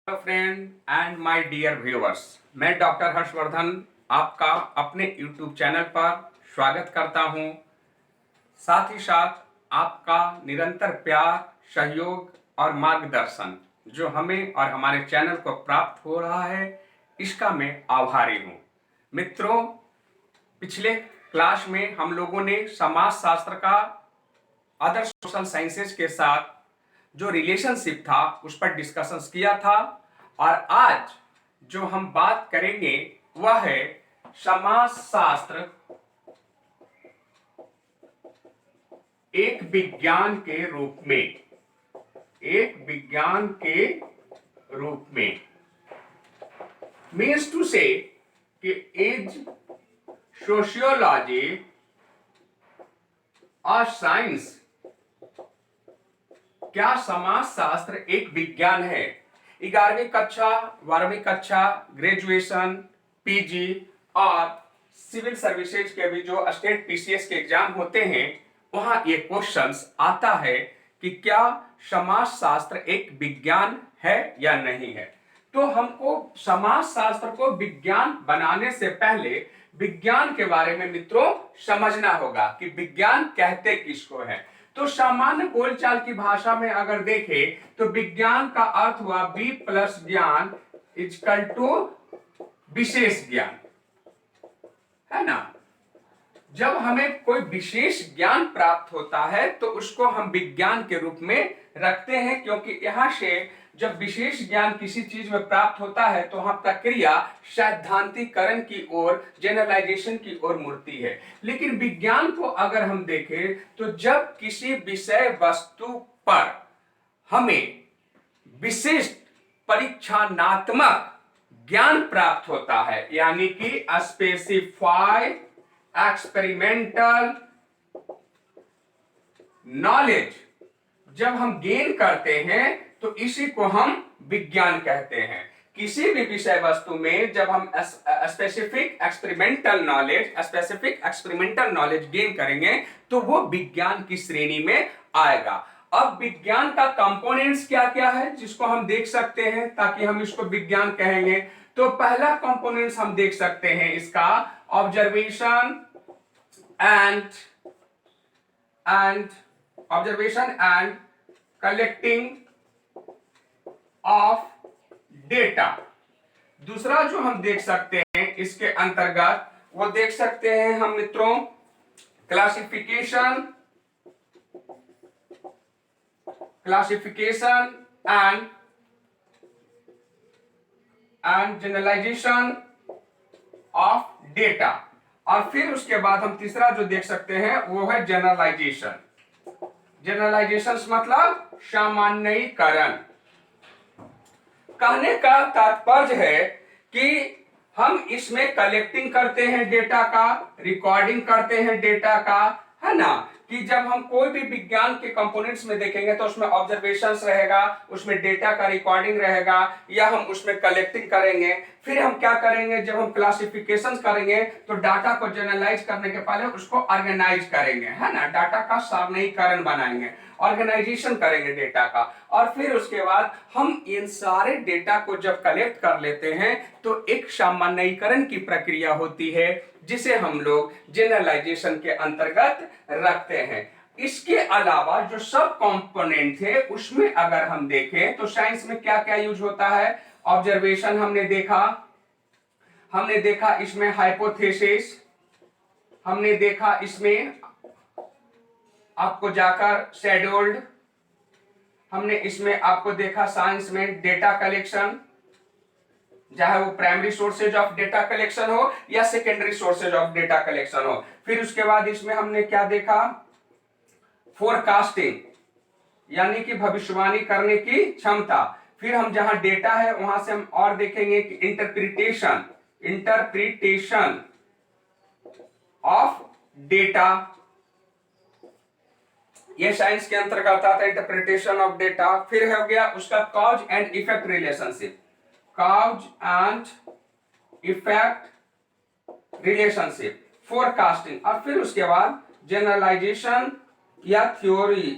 Hello friend and my dear viewers, मैं doctor Harshvardhan आपका अपने यूट्यूब चैनल पर स्वागत करता हूं। साथ ही साथ आपका निरंतर प्यार, सहयोग और मार्गदर्शन जो हमें और हमारे चैनल को प्राप्त हो रहा है, इसका मैं आभारी हूं। मित्रों, पिछले क्लास में हम लोगों ने समाज शास्त्र का अदर सोशल साइंसेज के साथ जो रिलेशनशिप था उस पर डिस्कशंस किया था, और आज जो हम बात करेंगे वह है समाज शास्त्र एक विज्ञान के रूप में। एक विज्ञान के रूप में मीन्स टू से कि इज सोशियोलॉजी और साइंस, क्या समाज शास्त्र एक विज्ञान है? 11वीं कक्षा, 12वीं कक्षा, ग्रेजुएशन, पीजी और सिविल सर्विसेज के भी जो स्टेट पीसीएस के एग्जाम होते हैं वहां ये क्वेश्चंस आता है कि क्या समाज शास्त्र एक विज्ञान है या नहीं है। तो हमको समाज शास्त्र को विज्ञान बनाने से पहले विज्ञान के बारे में मित्रों समझना होगा कि विज्ञान कहते किसको है। तो सामान्य बोलचाल की भाषा में अगर देखें तो विज्ञान का अर्थ हुआ बी प्लस ज्ञान इजकल टू विशेष ज्ञान, है ना। जब हमें कोई विशेष ज्ञान प्राप्त होता है तो उसको हम विज्ञान के रूप में रखते हैं, क्योंकि यहां से जब विशेष ज्ञान किसी चीज में प्राप्त होता है तो वहां प्रक्रिया सैद्धांतिकरण की ओर, जनरलाइजेशन की ओर मुड़ती है। लेकिन विज्ञान को अगर हम देखें तो जब किसी विषय वस्तु पर हमें विशिष्ट परीक्षणात्मक ज्ञान प्राप्त होता है, यानी कि स्पेसिफाइड एक्सपेरिमेंटल नॉलेज जब हम गेन करते हैं तो इसी को हम विज्ञान कहते हैं। किसी भी विषय वस्तु में जब हम स्पेसिफिक एक्सपेरिमेंटल नॉलेज गेन करेंगे तो वो विज्ञान की श्रेणी में आएगा। अब विज्ञान का कंपोनेंट्स क्या क्या है जिसको हम देख सकते हैं ताकि हम इसको विज्ञान कहेंगे। तो पहला कंपोनेंट्स हम देख सकते हैं इसका observation and collecting of data. दूसरा जो हम देख सकते हैं इसके अंतर्गत वो देख सकते हैं हम मित्रों classification and generalisation of data. और फिर उसके बाद हम तीसरा जो देख सकते हैं वो है जनरलाइजेशन मतलब सामान्यीकरण। कहने का तात्पर्य है कि हम इसमें कलेक्टिंग करते हैं डेटा का, रिकॉर्डिंग करते हैं डेटा का, है ना। कि जब हम कोई भी विज्ञान के कंपोनेंट्स में देखेंगे तो उसमें ऑब्जर्वेशंस रहेगा, उसमें डेटा का रिकॉर्डिंग रहेगा, या हम उसमें कलेक्टिंग करेंगे। फिर हम क्या करेंगे, जब हम क्लासिफिकेशन करेंगे तो डाटा को जनरलाइज करने के पहले उसको ऑर्गेनाइज करेंगे, है ना। डाटा का सारणीकरण बनाएंगे, ऑर्गेनाइजेशन करेंगे डेटा का, और फिर उसके बाद हम इन सारे डेटा को जब कलेक्ट कर लेते हैं तो एक सामान्यीकरण की प्रक्रिया होती है जिसे हम लोग जनरलाइजेशन के अंतर्गत रखते हैं। इसके अलावा जो सब कंपोनेंट थे उसमें अगर हम देखें तो साइंस में क्या क्या यूज होता है। ऑब्जर्वेशन हमने देखा इसमें हाइपोथेसिस, हमने देखा इसमें आपको जाकर शेड्यूल्ड, हमने इसमें आपको देखा साइंस में डेटा कलेक्शन, चाहे वो primary sources of data collection हो या secondary sources of data collection हो। फिर उसके बाद इसमें हमने क्या देखा, फोरकास्टिंग यानी कि भविष्यवाणी करने की क्षमता। फिर हम जहां डेटा है वहां से हम और देखेंगे कि इंटरप्रिटेशन ऑफ डेटा, ये साइंस के अंतर्गत आता है इंटरप्रिटेशन ऑफ डेटा। फिर हो गया उसका cause and effect relationship, forecasting, और फिर उसके बाद जनरलाइजेशन या थ्योरी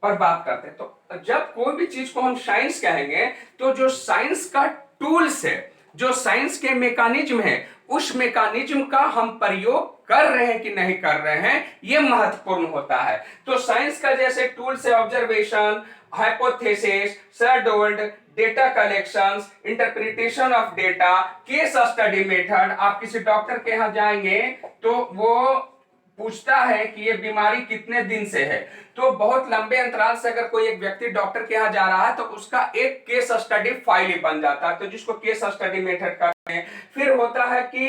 पर बात करते हैं। तो जब कोई भी चीज को हम साइंस कहेंगे तो जो साइंस का टूल्स है, जो साइंस के मैकेनिज्म है, उस मैकेनिज्म का हम प्रयोग कर रहे हैं कि नहीं कर रहे हैं, यह महत्वपूर्ण होता है। तो साइंस का जैसे टूल्स है observation, hypothesis, scheduled, data collections, interpretation of data, case study method. आप किसी डॉक्टर के यहां जाएंगे तो वो पूछता है कि ये बीमारी कितने दिन से है, तो बहुत लंबे अंतराल से अगर कोई एक व्यक्ति डॉक्टर के यहाँ जा रहा है तो उसका एक केस स्टडी फाइल ही बन जाता है, तो जिसको केस स्टडी मेथड कहते हैं। फिर होता है कि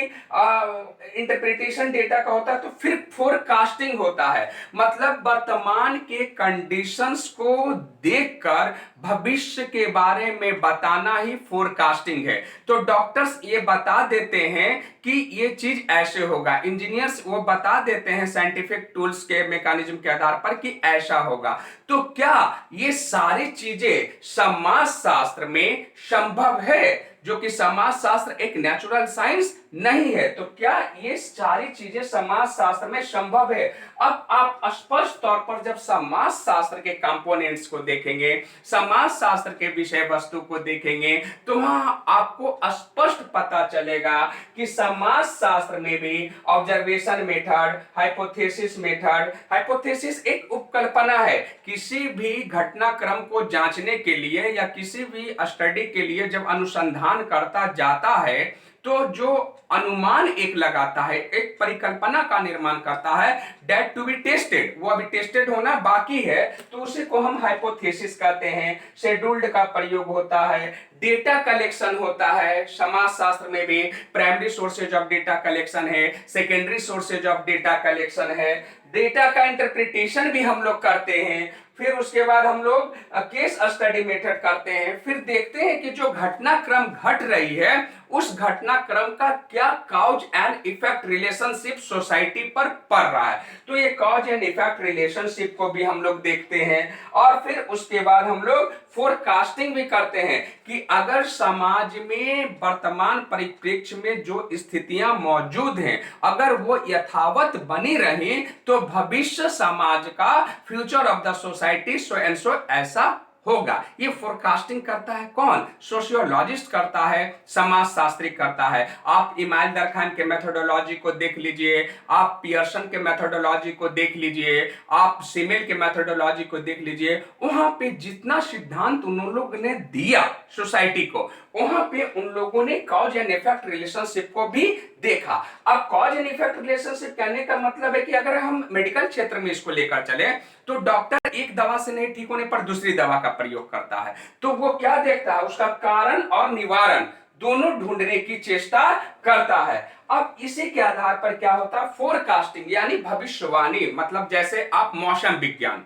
इंटरप्रिटेशन डेटा का होता है, तो फिर फोरकास्टिंग होता है, मतलब वर्तमान के कंडीशंस को देखकर भविष्य के बारे में बताना ही फोरकास्टिंग है। तो डॉक्टर्स ये बता देते हैं कि ये चीज ऐसे होगा, इंजीनियर्स वो बता देते हैं साइंटिफिक टूल्स के मैकेनिज्म के आधार पर कि ऐसा होगा। तो क्या ये सारी चीजें समाजशास्त्र में संभव है, जो कि समाजशास्त्र एक नेचुरल साइंस नहीं है? तो क्या ये सारी चीजें समाजशास्त्र में संभव है? अब आप स्पष्ट तौर पर जब समाजशास्त्र के कंपोनेंट्स को देखेंगे, समाजशास्त्र के विषय वस्तु को देखेंगे, तो वहां आपको स्पष्ट पता चलेगा कि समाजशास्त्र में भी observation method, hypothesis method, hypothesis एक उपकल्पना है, किसी भी घटनाक्रम को जांचने के लिए या किसी भी स्टडी के लिए जब अनुसंधान करता जाता है तो जो अनुमान एक लगाता है, एक परिकल्पना का निर्माण करता है, डेट टू बी टेस्टेड, वो अभी टेस्टेड होना बाकी है, तो उसी को हम हाइपोथेसिस कहते हैं। शेड्यूल्ड का प्रयोग होता है, डेटा कलेक्शन होता है, समाजशास्त्र में भी primary sources of data collection है, secondary sources of data collection है, डेटा का इंटरप्रिटेशन भी हम लोग करते हैं, फिर उसके बाद हम लोग केस स्टडी मेथड करते हैं, फिर देखते हैं कि जो घटनाक्रम घट रही है उस घटनाक्रम का क्या cause and effect relationship society पर पड़ रहा है, तो ये कॉज एंड इफेक्ट रिलेशनशिप को भी हम लोग देखते हैं। और फिर उसके बाद हम लोग फोरकास्टिंग भी करते हैं कि अगर समाज में वर्तमान परिप्रेक्ष्य में जो स्थितियां मौजूद हैं अगर वो यथावत बनी रही तो भविष्य समाज का, future of the society so and so ऐसा होगा। ये फोरकास्टिंग करता है कौन? सोशियोलॉजिस्ट करता है, समाजशास्त्री करता है। आप इमाइल दरखान के मेथोडोलॉजी को देख लीजिए, आप पियर्सन के मेथोडोलॉजी को देख लीजिए, आप सिमेल के मेथोडोलॉजी को देख लीजिए, वहां पे जितना सिद्धांत उन लोगों ने दिया सोसाइटी को, वहां पे उन लोगों ने कॉज एंड इफेक्ट रिलेशनशिप को भी देखा। अब कॉज एंड इफेक्ट रिलेशनशिप कहने का मतलब है कि अगर हम मेडिकल क्षेत्र में इसको लेकर चले तो डॉक्टर एक दवा से नहीं ठीक होने पर दूसरी दवा का प्रयोग करता है, तो वो क्या देखता है? उसका कारण और निवारण दोनों ढूंढने की चेष्टा करता है। अब इसी के आधार पर क्या होता है? फोरकास्टिंग यानी भविष्यवाणी, मतलब जैसे आप मौसम विज्ञान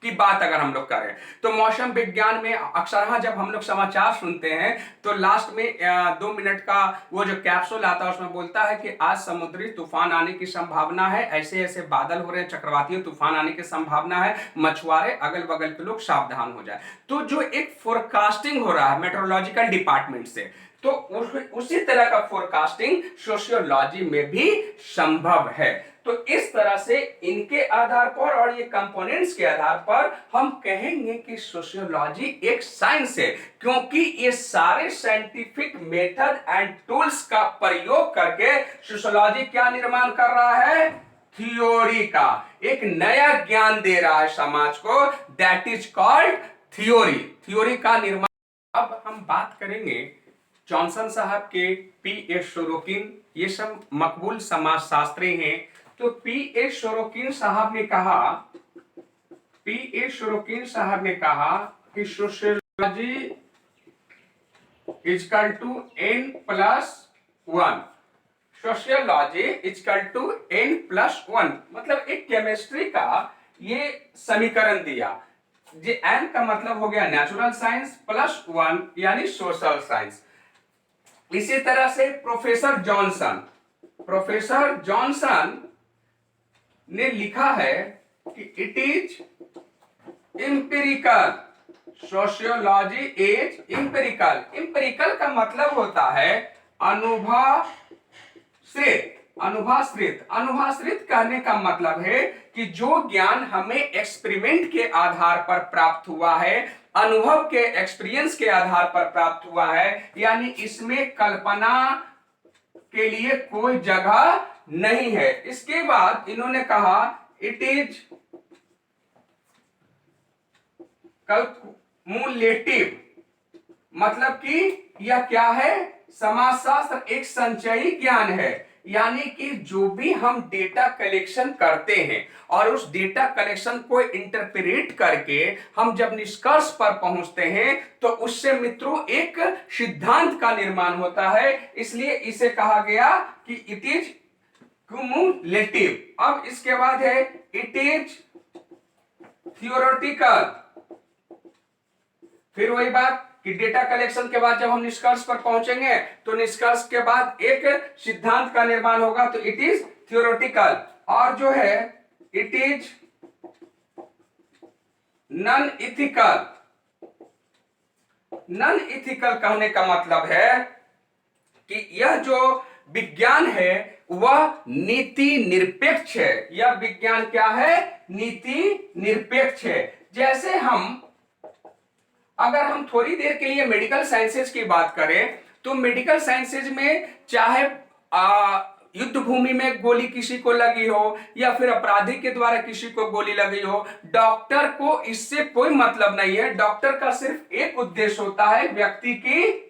की बात अगर हम लोग करें तो मौसम विज्ञान में अक्सर जब हम लोग समाचार सुनते हैं तो लास्ट में 2 मिनट का वो जो कैप्सूल आता है उसमें बोलता है कि आज समुद्री तूफान आने की संभावना है, ऐसे ऐसे बादल हो रहे हैं, चक्रवाती तूफान आने की संभावना है, मछुआरे अगल बगल के लोग सावधान हो जाए। तो जो एक फोरकास्टिंग हो रहा है मेट्रोलॉजिकल डिपार्टमेंट से, तो उसी तरह का फोरकास्टिंग सोशियोलॉजी में भी संभव है। तो इस तरह से इनके आधार पर और ये कंपोनेंट्स के आधार पर हम कहेंगे कि सोशियोलॉजी एक साइंस है, क्योंकि ये सारे साइंटिफिक मेथड एंड टूल्स का प्रयोग करके सोशियोलॉजी क्या निर्माण कर रहा है? थ्योरी का एक नया ज्ञान दे रहा है समाज को, that is called theory. Theory का निर्माण। अब हम बात करेंगे जॉनसन साहब के, पी.एस. सोरोकिन, ये सब मकबूल समाजशास्त्री हैं। तो पी.एस. सोरोकिन साहब ने कहा, पी.एस. सोरोकिन साहब ने कहा कि sociology equal to n+1, sociology equal to n+1, मतलब एक केमिस्ट्री का ये समीकरण दिया। जे n का मतलब हो गया नेचुरल साइंस +1 यानी सोशल साइंस। इसी तरह से प्रोफेसर जॉनसन ने लिखा है कि it is empirical, sociology is empirical. Empirical का मतलब होता है अनुभव से, अनुभवाश्रित। अनुभवाश्रित कहने का मतलब है कि जो ज्ञान हमें एक्सपेरिमेंट के आधार पर प्राप्त हुआ है, अनुभव के एक्सपीरियंस के आधार पर प्राप्त हुआ है, यानी इसमें कल्पना के लिए कोई जगह नहीं है। इसके बाद इन्होंने कहा इट इज कम्युलेटिव, मतलब कि यह क्या है, समाजशास्त्र एक संचयी ज्ञान है, यानी कि जो भी हम डेटा कलेक्शन करते हैं और उस डेटा कलेक्शन को इंटरप्रेट करके हम जब निष्कर्ष पर पहुंचते हैं तो उससे मित्रों एक सिद्धांत का निर्माण होता है, इसलिए इसे कहा गया कि इट इज क्युमुलेटिव। अब इसके बाद है इट इज थियोरेटिकल। फिर वही बात कि डेटा कलेक्शन के बाद जब हम निष्कर्ष पर पहुंचेंगे तो निष्कर्ष के बाद एक सिद्धांत का निर्माण होगा, तो इट इज थियोरेटिकल। और जो है it is non ethical. Non ethical कहने का मतलब है कि यह जो विज्ञान है वह नीति निरपेक्ष है। यह विज्ञान क्या है, नीति निरपेक्ष है। जैसे अगर हम थोड़ी देर के लिए मेडिकल साइंसेज की बात करें तो मेडिकल साइंसेज में चाहे युद्ध भूमि में गोली किसी को लगी हो या फिर अपराधी के द्वारा किसी को गोली लगी हो, डॉक्टर को इससे कोई मतलब नहीं है। डॉक्टर का सिर्फ एक उद्देश्य होता है, व्यक्ति की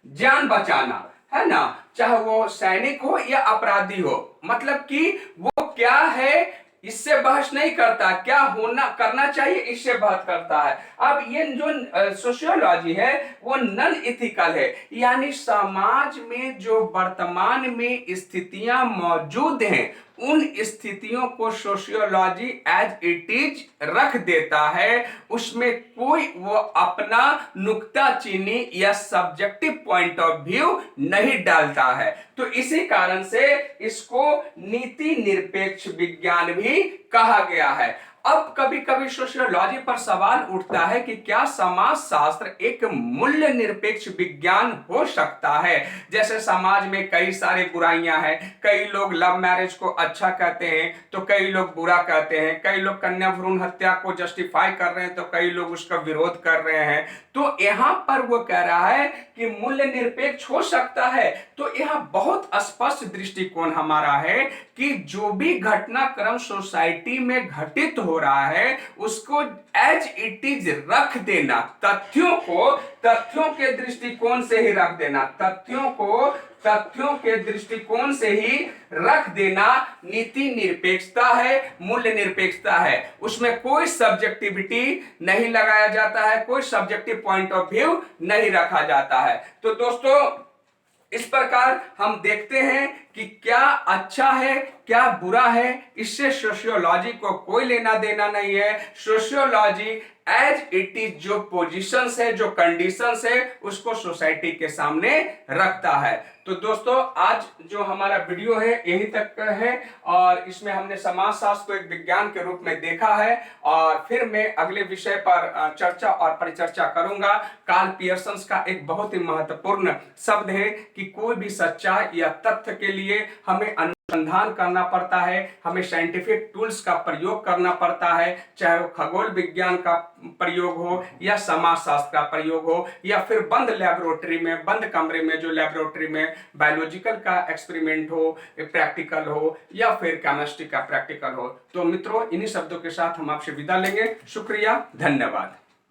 जान बचाना, है ना, चाहे वो सैनिक हो या अपराधी हो। मतलब कि वो क्या है इससे बहस नहीं करता, क्या होना करना चाहिए इससे बहस करता है। अब ये जो सोशियोलॉजी है वो नॉन इथिकल है, यानी समाज में जो वर्तमान में स्थितियां मौजूद हैं उन स्थितियों को सोशियोलॉजी एज इट इज रख देता है, उसमें कोई वो अपना नुक्ताचीनी या सब्जेक्टिव पॉइंट ऑफ व्यू नहीं डालता है। तो इसी कारण से इसको नीति निरपेक्ष विज्ञान भी कहा गया है। अब कभी कभी सोशियोलॉजी पर सवाल उठता है कि क्या समाजशास्त्र एक मूल्य निरपेक्ष विज्ञान हो सकता है। जैसे समाज में कई सारी बुराइयां हैं, कई लोग लव मैरिज को अच्छा कहते हैं तो कई लोग बुरा कहते हैं, कई लोग कन्या भ्रूण हत्या को जस्टिफाई कर रहे हैं तो कई लोग उसका विरोध कर रहे हैं। तो यहां पर वो कह रहा है कि मूल्य निरपेक्ष हो सकता है। तो यह बहुत स्पष्ट दृष्टिकोण हमारा है कि जो भी घटनाक्रम सोसाइटी में घटित हो रहा है उसको एज इट इज रख देना, तथ्यों के दृष्टिकोण से ही रख देना, तथ्यों के दृष्टिकोण से ही रख देना नीति निरपेक्षता है, मूल्य निरपेक्षता है। उसमें कोई सब्जेक्टिविटी नहीं लगाया जाता है, कोई सब्जेक्टिव पॉइंट ऑफ व्यू नहीं रखा जाता है। तो दोस्तों इस प्रकार हम देखते हैं कि क्या अच्छा है क्या बुरा है, इससे सोशियोलॉजी को कोई लेना देना नहीं है। सोशियोलॉजी एज इट इज जो पोजीशंस है, जो कंडीशंस है, उसको सोसाइटी के सामने रखता है। तो दोस्तों आज जो हमारा वीडियो है यही तक का है और इसमें हमने समाजशास्त्र को एक विज्ञान के रूप में देखा है और फिर मैं अगले विषय पर चर्चा और परिचर्चा करूंगा। कार्ल पियर्सन का एक बहुत ही महत्वपूर्ण शब्द है कि कोई भी सच्चाई या तथ्य के लिए हमें अनुसंधान करना पड़ता है, हमें साइंटिफिक टूल्स का प्रयोग करना पड़ता है, चाहे वो खगोल विज्ञान का प्रयोग हो या समाजशास्त्र का प्रयोग हो या फिर बंद लेबोरेटरी में, बंद कमरे में जो लेबोरेटरी में बायोलॉजिकल का एक्सपेरिमेंट हो, प्रैक्टिकल हो या फिर केमिस्ट्री का प्रैक्टिकल हो। तो मित्रों इन्हीं शब्दों के साथ हम आपसे विदा लेंगे। शुक्रिया, धन्यवाद।